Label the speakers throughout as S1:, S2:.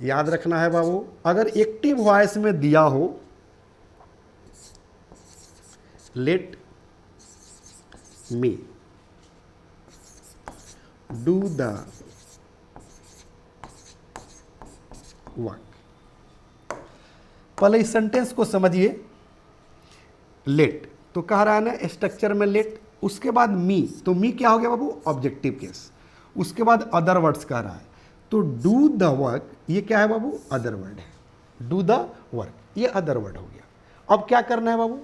S1: याद रखना है बाबू, अगर एक्टिव वॉइस में दिया हो let me do the work. पहले इस सेंटेंस को समझिए। लेट तो कह रहा है ना स्ट्रक्चर में लेट, उसके बाद मी, तो मी क्या हो गया बाबू, ऑब्जेक्टिव केस। उसके बाद अदर वर्ड्स कह रहा है, तो डू द वर्क ये क्या है बाबू, अदर वर्ड है। डू द वर्क ये अदर वर्ड हो गया। अब क्या करना है बाबू,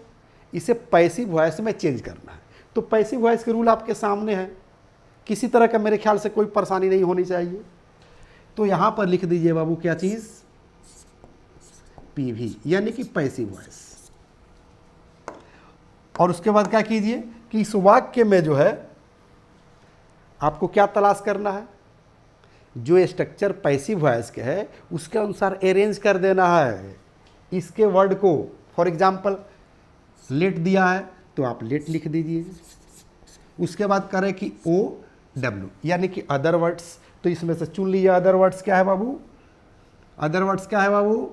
S1: इसे पैसिव वॉइस में चेंज करना है। तो पैसिव वॉइस के रूल आपके सामने है, किसी तरह का मेरे ख्याल से कोई परेशानी नहीं होनी चाहिए। तो यहां पर लिख दीजिए बाबू क्या चीज, पीवी यानी कि पैसिव वॉइस। और उसके बाद क्या कीजिए कि इस वाक्य में जो है आपको क्या तलाश करना है, जो स्ट्रक्चर पैसिव वॉइस के है उसके अनुसार अरेंज कर देना है इसके वर्ड को। फॉर एग्जाम्पल लेट दिया है तो आप लेट लिख दीजिए। उसके बाद करें कि ओ डब्ल्यू यानी कि अदर वर्ड्स, तो इसमें से चुन लीजिए अदर वर्ड्स क्या है बाबू, अदर वर्ड्स क्या है बाबू,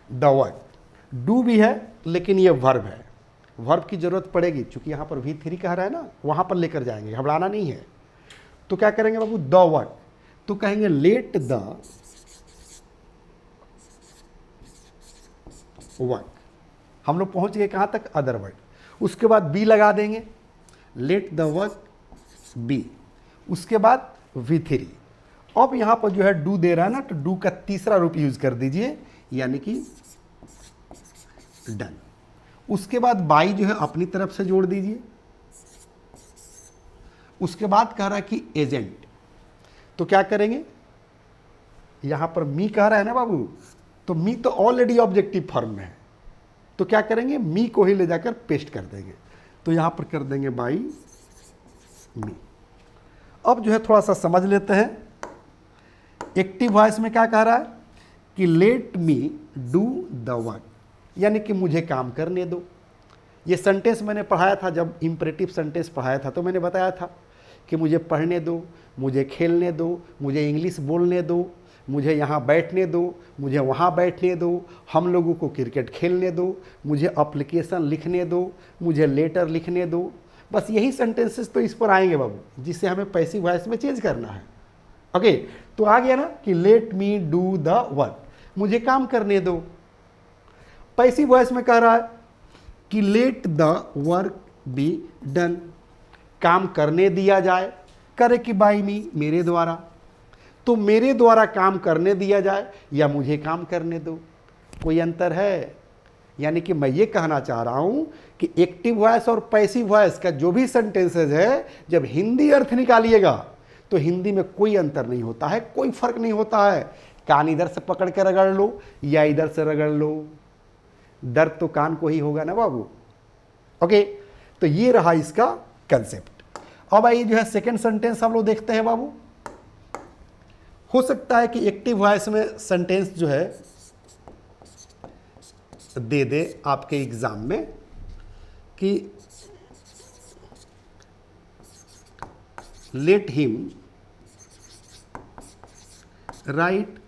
S1: द वर्क। डू भी है लेकिन ये वर्ब है, वर्ब की जरूरत पड़ेगी क्योंकि यहाँ पर V3 कह रहा है ना, वहाँ पर लेकर जाएंगे, घबराना नहीं है। तो क्या करेंगे बाबू, द वर्क, तो कहेंगे लेट द वर्क। हम लोग पहुँच गए कहाँ तक, अदर वर्ड। उसके बाद बी लगा देंगे, लेट द वर्क बी। उसके बाद V3। अब यहाँ पर जो है डू दे रहा है ना, तो डू का तीसरा रूप यूज कर दीजिए यानी कि डन। उसके बाद बाई जो है अपनी तरफ से जोड़ दीजिए। उसके बाद कह रहा है कि एजेंट, तो क्या करेंगे, यहां पर मी कह रहा है ना बाबू, तो मी तो ऑलरेडी ऑब्जेक्टिव फॉर्म में है, तो क्या करेंगे मी को ही ले जाकर पेस्ट कर देंगे। तो यहां पर कर देंगे बाई मी। अब जो है थोड़ा सा समझ लेते हैं। एक्टिव वॉइस में क्या कह रहा है कि let me do the work यानी कि मुझे काम करने दो। ये सेंटेंस मैंने पढ़ाया था, जब इम्परेटिव सेंटेंस पढ़ाया था तो मैंने बताया था कि मुझे पढ़ने दो, मुझे खेलने दो, मुझे इंग्लिश बोलने दो, मुझे यहाँ बैठने दो, मुझे वहाँ बैठने दो, हम लोगों को क्रिकेट खेलने दो, मुझे एप्लीकेशन लिखने दो, मुझे लेटर लिखने दो। बस यही सेंटेंसेस तो इस पर आएंगे बाबू, जिससे हमें पैसिव वॉइस में चेंज करना है। ओके, तो आ गया ना कि let me do the work, मुझे काम करने दो। पैसिव वॉइस में कह रहा है कि let the work be done, काम करने दिया जाए। करे कि बाई मी, मेरे द्वारा, तो मेरे द्वारा काम करने दिया जाए या मुझे काम करने दो, कोई अंतर है? यानी कि मैं ये कहना चाह रहा हूं कि एक्टिव वॉइस और पैसिव वॉइस का जो भी सेंटेंसेज है, जब हिंदी अर्थ निकालिएगा तो हिंदी में कोई अंतर नहीं होता है, कोई फर्क नहीं होता है। कान इधर से पकड़ के रगड़ लो या इधर से रगड़ लो, दर्द तो कान को ही होगा ना बाबू। ओके, तो ये रहा इसका कंसेप्ट। अब आइए जो है सेकंड सेंटेंस हम लोग देखते हैं बाबू। हो सकता है कि एक्टिव वॉइस में सेंटेंस जो है दे दे आपके एग्जाम में कि let him right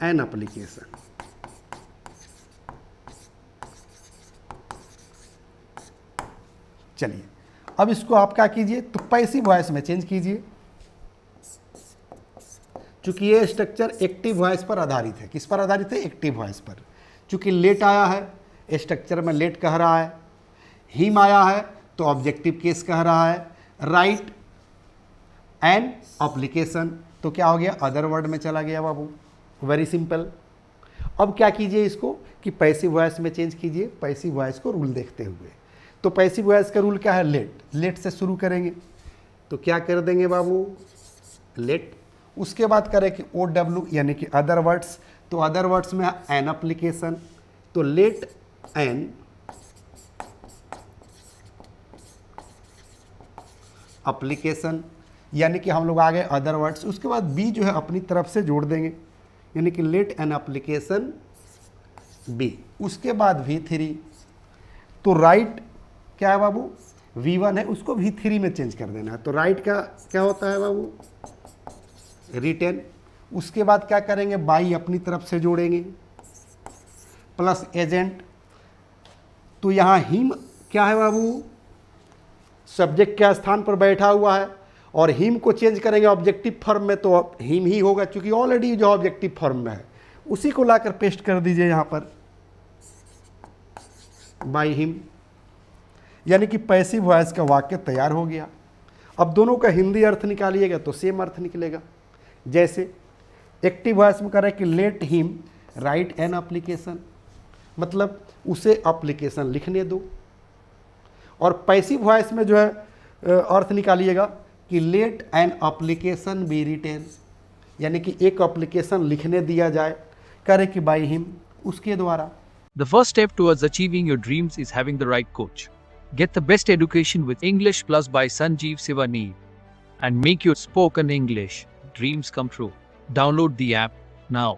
S1: an application. चलिए अब इसको आप क्या कीजिए, तो पैसिव वॉइस में चेंज कीजिए। चूंकि ये स्ट्रक्चर एक्टिव वॉइस पर आधारित है। किस पर आधारित है? एक्टिव वॉइस पर। चूंकि लेट आया है, स्ट्रक्चर में लेट कह रहा है, हिम आया है तो ऑब्जेक्टिव केस कह रहा है, राइट एन एप्लीकेशन तो क्या हो गया, अदर वर्ड में चला गया बाबू। Very simple. अब क्या कीजिए इसको कि पैसिव वॉइस में चेंज कीजिए, पैसिव वॉइस को रूल देखते हुए। तो पैसिव वॉइस का रूल क्या है, लेट, लेट से शुरू करेंगे तो क्या कर देंगे बाबू, लेट। उसके बाद करें कि ओ डब्ल्यू यानी कि अदर वर्ड्स, तो अदर वर्ड्स में एन एप्लीकेशन, तो लेट एन एप्लीकेशन यानी कि हम लोग आ गए अदर वर्ड्स। उसके बाद बी जो है अपनी तरफ से जोड़ देंगे यानी कि लेट एन एप्लीकेशन बी। उसके बाद V3, तो राइट क्या है बाबू, V1 है, उसको V3 में चेंज कर देना है। तो राइट का क्या होता है बाबू, रिटेन। उसके बाद क्या करेंगे, बाई अपनी तरफ से जोड़ेंगे प्लस एजेंट। तो यहाँ हिम क्या है बाबू, सब्जेक्ट के स्थान पर बैठा हुआ है, और हिम को चेंज करेंगे ऑब्जेक्टिव फॉर्म में तो हिम ही होगा, क्योंकि ऑलरेडी जो ऑब्जेक्टिव फॉर्म में है उसी को लाकर पेस्ट कर दीजिए यहाँ पर बाय हिम, यानी कि पैसिव वॉइस का वाक्य तैयार हो गया। अब दोनों का हिंदी अर्थ निकालिएगा तो सेम अर्थ निकलेगा। जैसे एक्टिव वॉइस में कह रहा है कि let him right an application, मतलब उसे एप्लीकेशन लिखने दो। और पैसिव वॉइस में जो है अर्थ निकालिएगा कि let an application be written, यानी कि एक एप्लीकेशन लिखने दिया जाए, करे कि बाय हिम, उसके द्वारा।
S2: The first step towards achieving your dreams is having the right coach. Get the best education with English Plus by Sanjeev Sivaneer and make your spoken English dreams come true. Download the app now.